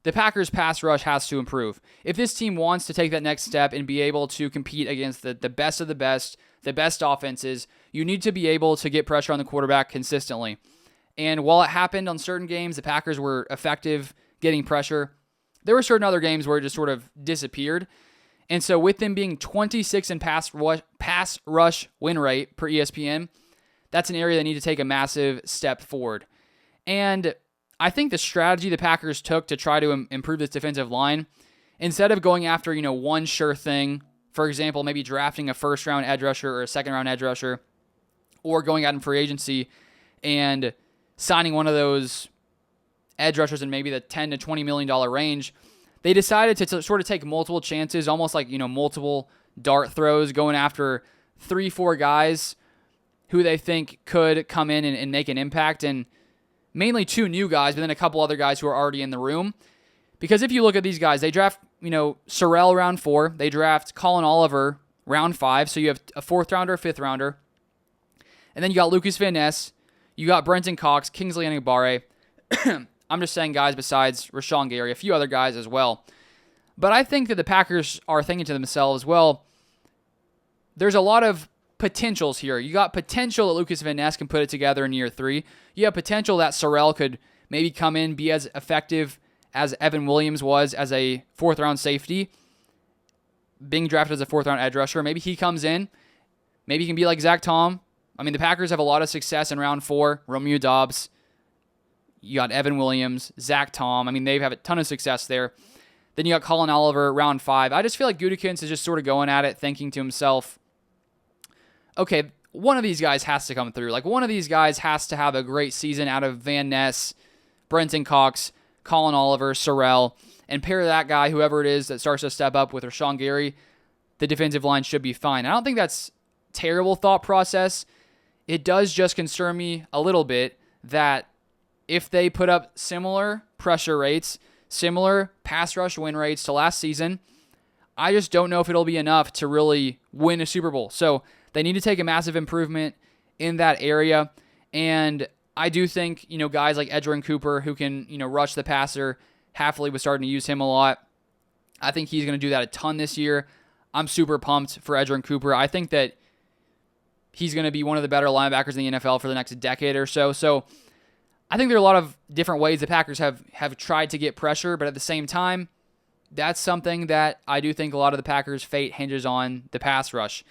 the Packers' pass rush has to improve. If this team wants to take that next step and be able to compete against the best of the best offenses, you need to be able to get pressure on the quarterback consistently. And while it happened on certain games, the Packers were effective getting pressure, there were certain other games where it just sort of disappeared. And so with them being 26 in pass rush win rate per ESPN, that's an area they need to take a massive step forward. And I think the strategy the Packers took to try to improve this defensive line, instead of going after, one sure thing, for example, maybe drafting a first-round edge rusher or a second-round edge rusher, or going out in free agency and signing one of those edge rushers in maybe the $10 to $20 million range, they decided to sort of take multiple chances, almost like, multiple dart throws, going after 3-4 guys who they think could come in and make an impact, and mainly 2 new guys, but then a couple other guys who are already in the room. Because if you look at these guys, they draft, Sorrell round 4, they draft Colin Oliver round 5, so you have a 4th rounder, a 5th rounder, and then you got Lucas Van Ness, you got Brenton Cox, Kingsley Enagbare. I'm just saying guys besides Rashawn Gary, a few other guys as well. But I think that the Packers are thinking to themselves, well, there's a lot of potentials here. You got potential that Lucas Van Ness can put it together in year 3. You have potential that Sorrell could maybe come in, be as effective as Evan Williams was as a 4th-round safety, being drafted as a 4th-round edge rusher. Maybe he comes in. Maybe he can be like Zach Tom. I mean, the Packers have a lot of success in round 4. Romeo Dobbs. You got Evan Williams, Zach Tom. I mean, they have a ton of success there. Then you got Colin Oliver, round 5. I just feel like Gutekunst is just sort of going at it, thinking to himself, okay, one of these guys has to come through. Like, one of these guys has to have a great season out of Van Ness, Brenton Cox, Colin Oliver, Sorrell, and pair that guy, whoever it is, that starts to step up with Rashawn Gary. The defensive line should be fine. I don't think that's terrible thought process. It does just concern me a little bit that if they put up similar pressure rates, similar pass rush win rates to last season, I just don't know if it'll be enough to really win a Super Bowl. So they need to take a massive improvement in that area. And I do think, guys like Edgerrin Cooper who can, rush the passer. Hafley was starting to use him a lot. I think he's going to do that a ton this year. I'm super pumped for Edgerrin Cooper. I think that he's going to be one of the better linebackers in the NFL for the next decade or so. So I think there are a lot of different ways the Packers have tried to get pressure, but at the same time, that's something that I do think a lot of the Packers' fate hinges on the pass rush.